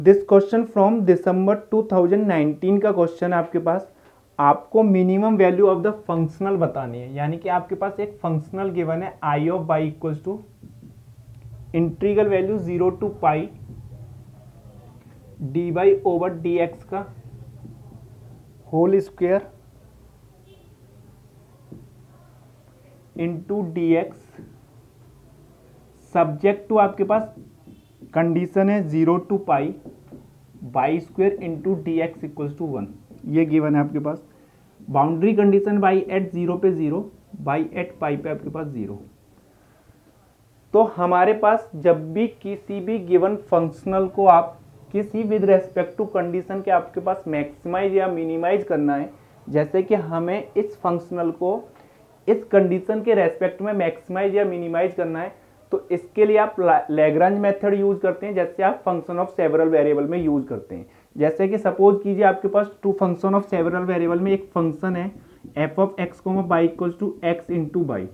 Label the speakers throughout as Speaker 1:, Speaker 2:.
Speaker 1: This question from December 2019 का question है आपके पास। आपको minimum value of the functional बतानी है, यानी कि आपके पास एक फंक्शनल गिवन है I of Y equals to integral value 0 to pi D Y over D X का whole square into D X, subject to आपके पास कंडीशन है 0 to pi Y square into D x equals to 1। ये given है आपके पास। Boundary condition Y at 0 पे 0, by eight pi पे आपके पास 0। तो हमारे पास जब भी किसी भी गिवन फंक्शनल को आप किसी विद रेस्पेक्ट टू कंडीशन के आपके पास मैक्सिमाइज या मिनिमाइज करना है, जैसे कि हमें इस फंक्शनल को इस कंडीशन के रेस्पेक्ट में मैक्सिमाइज या मिनिमाइज करना है, तो इसके लिए आप लैग्रांज मेथड यूज करते हैं, जैसे आप फंक्शन ऑफ सेवरल वेरिएबल में यूज करते हैं। जैसे कि सपोज कीजिए आपके पास two function of several variable में एक फंक्शन है F of X comma Y equals to X into Y.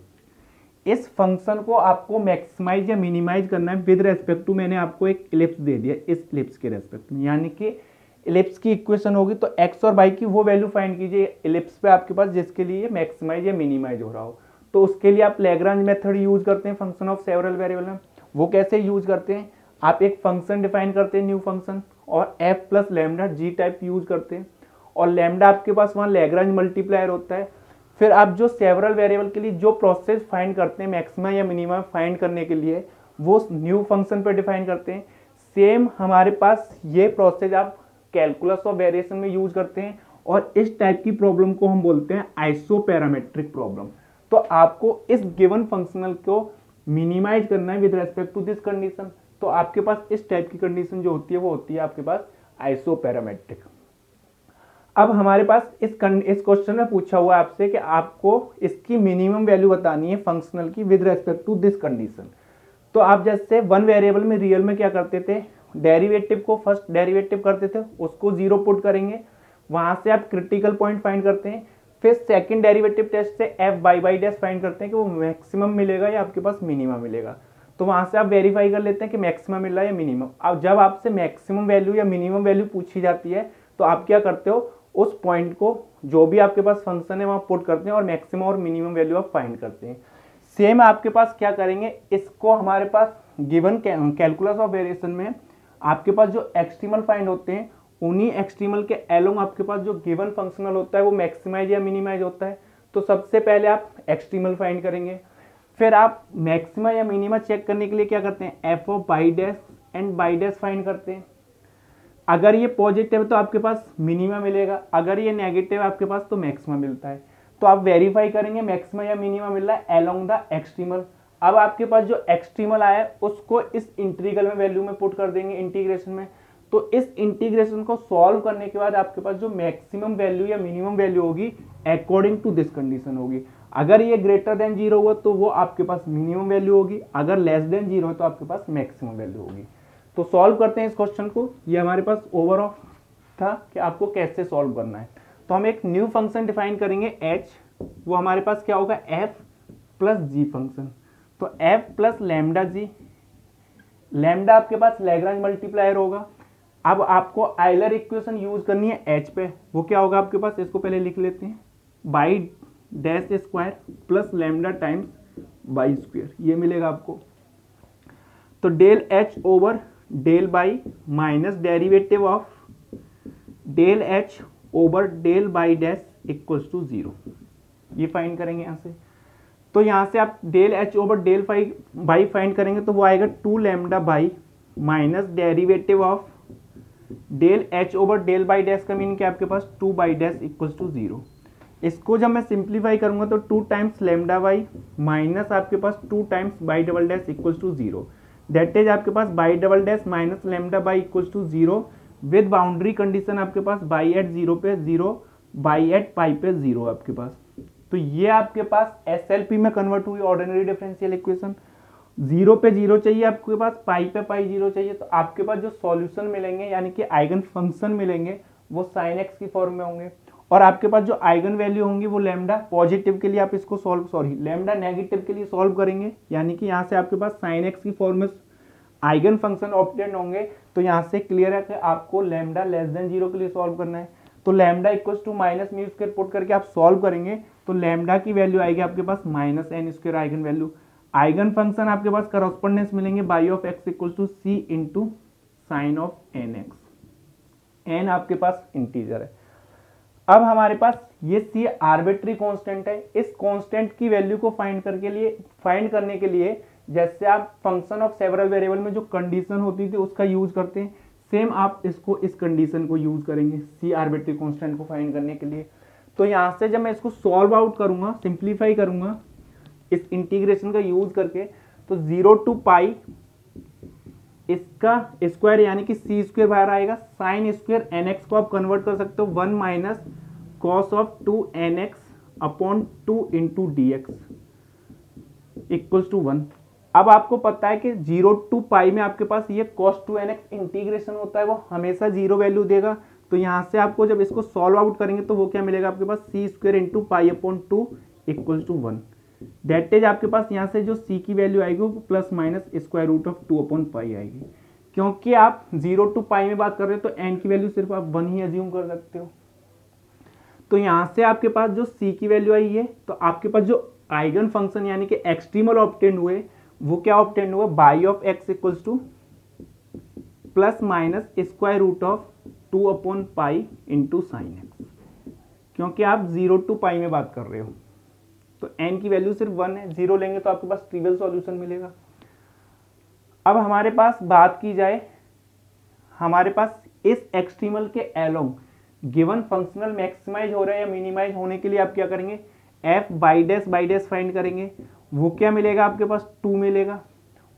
Speaker 1: इस फंक्शन को आपको मैक्सिमाइज या मिनिमाइज करना है विद रेस्पेक्ट टू, मैंने आपको एक इलिप्स दे दिया इस इलिप्स के रेस्पेक्ट में, यानी कि इलिप्स की इक्वेशन होगी तो एक्स और बाई की वो वैल्यू फाइंड कीजिए इलिप्स पे आपके पास जिसके लिए मैक्सिमाइज या मिनिमाइज हो रहा हो। तो उसके लिए आप लैग्रांज मेथड यूज करते हैं फंक्शन ऑफ सेवरल वेरिएबल में। वो कैसे यूज करते हैं, आप एक फंक्शन डिफाइन करते हैं न्यू फंक्शन और एफ प्लस लैम्डा जी टाइप यूज करते हैं, और लैम्डा आपके पास वहाँ लैग्रांज मल्टीप्लायर होता है। फिर आप जो सेवरल वेरिएबल के लिए जो प्रोसेस फाइंड करते हैं मैक्सिमा या मिनिमा फाइंड करने के लिए, वो न्यू फंक्शन पर डिफाइन करते हैं। सेम हमारे पास ये प्रोसेस आप कैलकुलस ऑफ वेरिएशन में यूज करते हैं, और इस टाइप की प्रॉब्लम को हम बोलते हैं आइसोपैरामेट्रिक प्रॉब्लम। तो आपको इस गिवन फंक्शनल को मिनिमाइज करना है with respect to this condition, तो आपके पास इस टाइप की कंडीशन जो होती है वो होती है आपके पास आइसोपैरामेट्रिक। अब हमारे पास इस क्वेश्चन में पूछा हुआ है आपसे कि आपको इसकी मिनिमम वैल्यू बतानी है फंक्शनल की with respect to this condition. तो आप जैसे वन वेरिएबल में रियल में क्या करते थे, डेरिवेटिव को फर्स्ट डेरिवेटिव करते थे, उसको 0 पुट करेंगे, वहां से आप क्रिटिकल पॉइंट फाइंड करते हैं। फिर सेकंड डेरिवेटिव टेस्ट से F by by dash find करते हैं कि वो मैक्सिमम मिलेगा या आपके पास मिनिमम मिलेगा। तो वहां से आप वेरीफाई कर लेते हैं कि मैक्सिमम मिल रहा है या मिनिमम। अब जब आपसे मैक्सिमम वैल्यू या मिनिमम वैल्यू पूछी जाती है तो आप क्या करते हो, उस पॉइंट को जो भी आपके पास फंक्शन है वहां पुट करते हैं और मैक्सिमम और मिनिमम वैल्यू आप फाइंड करते हैं। सेम आपके पास क्या करेंगे, इसको हमारे पास गिवन कैलकुलस ऑफ वेरिएशन में आपके पास जो एक्सट्रीमल फाइंड होते हैं, उन्हीं एक्सट्रीमल के एलोंग आपके पास जो गिवन फंक्शनल होता है वो मैक्सिमाइज या मिनिमाइज होता है। तो सबसे पहले आप एक्सट्रीमल फाइंड करेंगे, फिर आप मैक्सिमा या मिनिमा चेक करने के लिए क्या करते हैं, F of by dash and by dash find करते हैं। अगर ये पॉजिटिव है तो आपके पास मिनिमा मिलेगा, अगर ये नेगेटिव है आपके पास तो मैक्सिमा मिलता है। तो आप वेरीफाई करेंगे मैक्सिमा या मिनिमा मिल रहा है एलोंग द एक्सट्रीमल। अब आपके पास जो एक्सट्रीमल आया है उसको इस इंटीग्रल में वैल्यू में पुट कर देंगे इंटीग्रेशन में। तो इस इंटीग्रेशन को सॉल्व करने के बाद आपके पास जो मैक्सिमम वैल्यू या मिनिमम वैल्यू होगी अकॉर्डिंग टू दिस कंडीशन होगी। अगर ये ग्रेटर देन 0 हुआ तो वो आपके पास मिनिमम वैल्यू होगी, अगर लेस देन 0 है तो आपके पास मैक्सिमम वैल्यू होगी। तो सॉल्व करते हैं इस क्वेश्चन को। ये हमारे पास ओवरऑल था कि आपको कैसे सॉल्व करना है। तो हम एक न्यू फंक्शन डिफाइन करेंगे h, वो हमारे पास क्या होगा f प्लस जी फंक्शन। तो f प्लस लैम्डा जी, लैम्डा आपके पास लैग्रांज मल्टीप्लायर होगा। अब आपको आयलर इक्वेशन यूज करनी है h पे, वो क्या होगा आपके पास, इसको पहले लिख लेते हैं, y dash square plus lambda times y square, ये मिलेगा आपको। तो del h over del y minus derivative of del h over del y dash equals to 0, ये फाइंड करेंगे यहाँ से। तो यहाँ से आप del h over del y find करेंगे तो वो आएगा 2 lambda by minus derivative of del h over del y dash का मीन क्या आपके पास 2 बाई डैश इक्वल्स टू 0। इसको जब मैं सिंप्लीफाई करूंगा तो 2 टाइम्स लैम्डा बाई माइनस आपके पास 2 times Y double dash equals to 0, that is आपके पास Y double dash minus lambda Y equals to 0 with boundary condition आपके पास बाई एट 0 पे 0, बाई एट पाई पे 0 आपके पास। तो ये आपके पास SLP में कन्वर्ट हुई ऑर्डिनरी डिफरेंशियल इक्वेशन। 0 पे 0 चाहिए आपके पास, पाई पे पाई 0 चाहिए, तो आपके पास जो सॉल्यूशन मिलेंगे यानी कि आइगन फंक्शन मिलेंगे वो साइन एक्स की फॉर्म में होंगे, और आपके पास जो आइगन वैल्यू होंगी वो लैम्डा पॉजिटिव के लिए आप इसको सॉल्व लैम्डा नेगेटिव के लिए सॉल्व करेंगे, यानी कि यहाँ से आपके पास साइन एक्स की फॉर्म में आइगन फंक्शन ऑब्टेन होंगे, तो यहाँ से क्लियर है कि आपको लैम्डा लेस देन 0 के लिए सॉल्व करना है। तो lambda equal to minus mu square put करके आप सॉल्व करेंगे तो लैम्डा की वैल्यू आएगी आपके पास minus N square eigen value. Eigen function आपके पास करस्पॉन्डेंस मिलेंगे Y of X equal to C into sine of N X. N आपके पास इंटीजर है। अब हमारे पास ये सी आर्बिट्री कांस्टेंट है। इस कांस्टेंट की वैल्यू को फाइंड करने के लिए जैसे आप फंक्शन ऑफ सेवरल वेरिएबल में जो कंडीशन होती थी उसका यूज करते हैं, सेम आप इसको इस कंडीशन को यूज करेंगे सी आर्बिट्री कांस्टेंट को फाइंड करने के लिए। तो यहां से जब मैं इसको सॉल्व आउट करूंगा, सिंप्लीफाई करूंगा इस इंटीग्रेशन का यूज करके, तो 0 टू पाई इसका स्क्वायर यानी कि सी स्क्वायर बाहर आएगा, साइन स्क्वायर एन एक्स को आप कन्वर्ट कर सकते हो 1 minus cos of 2 n x upon 2 into D x equals to 1। अब आपको पता है कि 0 टू पाई में आपके पास ये cos 2nx इंटीग्रेशन होता है, वो हमेशा 0 वैल्यू देगा। तो यहाँ से आपको जब इसको सॉल्व आउट करेंगे तो वो क्या मिलेगा आपके पास C square into pi upon 2 equals to 1। That is आपके पास यहाँ से जो c की वैल्यू आएगी वो plus minus square root of 2 upon pi आएगी। क्योंकि आप 0 टू पाई में बात कर रहे हो तो n की वैल्यू सिर्फ आप 1 ही अज्यूम कर सकते हो। तो यहाँ से आपके पास जो c की वैल्यू आई है, तो आपके पास जो आइगन फंक्शन यानी कि एक्सट्रीमल ऑब्टेन हुए वो क्या ऑब्टेन हुआ, y of x equals to plus minus square root of 2 upon pi into sine x. क्योंकि आप 0 टू पाई में बात कर रहे हो तो n की वैल्यू सिर्फ 1 है, 0 लेंगे तो आपके पास ट्रिवियल सॉल्यूशन मिलेगा। अब हमारे पास बात की जाए, हमारे पास इस एक्सट्रीमल के एलोंग गिवन फंक्शनल मैक्सिमाइज हो रहा है या मिनिमाइज होने के लिए आप क्या करेंगे, f बाई डैश फाइंड करेंगे। वो क्या मिलेगा आपके पास 2 मिलेगा,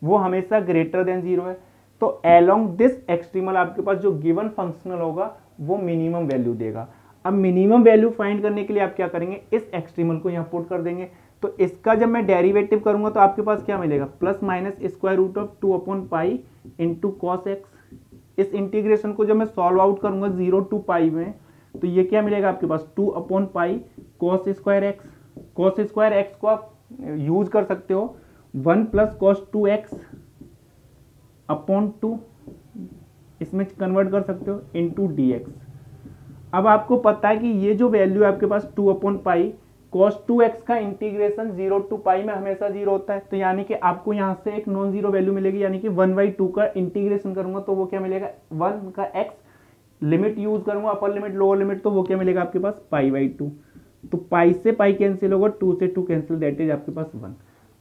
Speaker 1: वो हमेशा ग्रेटर देन 0 है। तो अलोंग दिस एक्सट्रीमल आपके पास जो गिवन फंक्शनल होगा वो मिनिमम वैल्यू देगा। अब मिनिमम वैल्यू फाइंड करने के लिए आप क्या करेंगे, इस एक्सट्रीमल को यहाँ पुट कर देंगे। तो इसका जब मैं डेरिवेटिव करूंगा तो आपके पास क्या मिलेगा, plus minus square root of 2 upon pi into cos x. इस इंटीग्रेशन को जब मैं सॉल्व आउट करूंगा 0 टू पाई में, तो ये क्या मिलेगा आपके पास 2 upon pi cos square x. Cos square x को आप यूज कर सकते हो 1 प्लस कॉस 2x अपॉन 2, इसमें कन्वर्ट कर सकते हो इंटू डी एक्स। अब आपको पता है कि ये जो वैल्यू है आपके पास 2 अपॉन पाई कॉस 2x का इंटीग्रेशन 0 टू पाई में हमेशा 0 होता है। तो यानी कि आपको यहाँ से एक नॉन जीरो वैल्यू मिलेगी, यानी कि 1/2 का इंटीग्रेशन करूंगा तो वो क्या मिलेगा, 1 का x लिमिट यूज करूंगा अपर लिमिट लोअर लिमिट, तो वो क्या मिलेगा आपके पास पाई/2। तो पाई से पाई कैंसिल होगा, 2 से 2 कैंसिल, दैट इज आपके पास 1।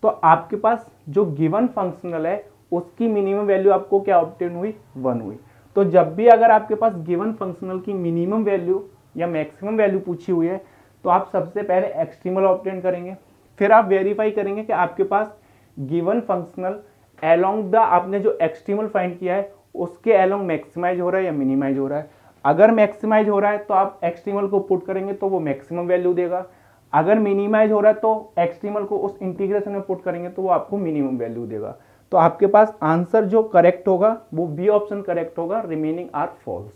Speaker 1: तो आपके पास जो गिवन फंक्शनल है उसकी मिनिमम वैल्यू आपको क्या ऑब्टेन हुई, 1 हुई। तो जब भी अगर आपके पास गिवन फंक्शनल की मिनिमम वैल्यू या मैक्सिमम वैल्यू पूछी हुई है तो आप सबसे पहले एक्सट्रीमल ऑब्टेन करेंगे, फिर आप वेरीफाई करेंगे कि आपके पास गिवन फंक्शनल अलोंग द आपने जो एक्सट्रीमल फाइंड किया है उसके अलोंग मैक्सिमाइज हो रहा है या मिनिमाइज हो रहा है। अगर मैक्सिमाइज हो रहा है तो आप एक्सट्रीमल को पुट करेंगे तो वो मैक्सिमम वैल्यू देगा। अगर मिनिमाइज हो रहा है तो एक्सट्रीमल को उस इंटीग्रेशन में पुट करेंगे तो वो आपको मिनिमम वैल्यू देगा। तो आपके पास आंसर जो करेक्ट होगा वो बी ऑप्शन करेक्ट होगा, रिमेनिंग आर फॉल्स।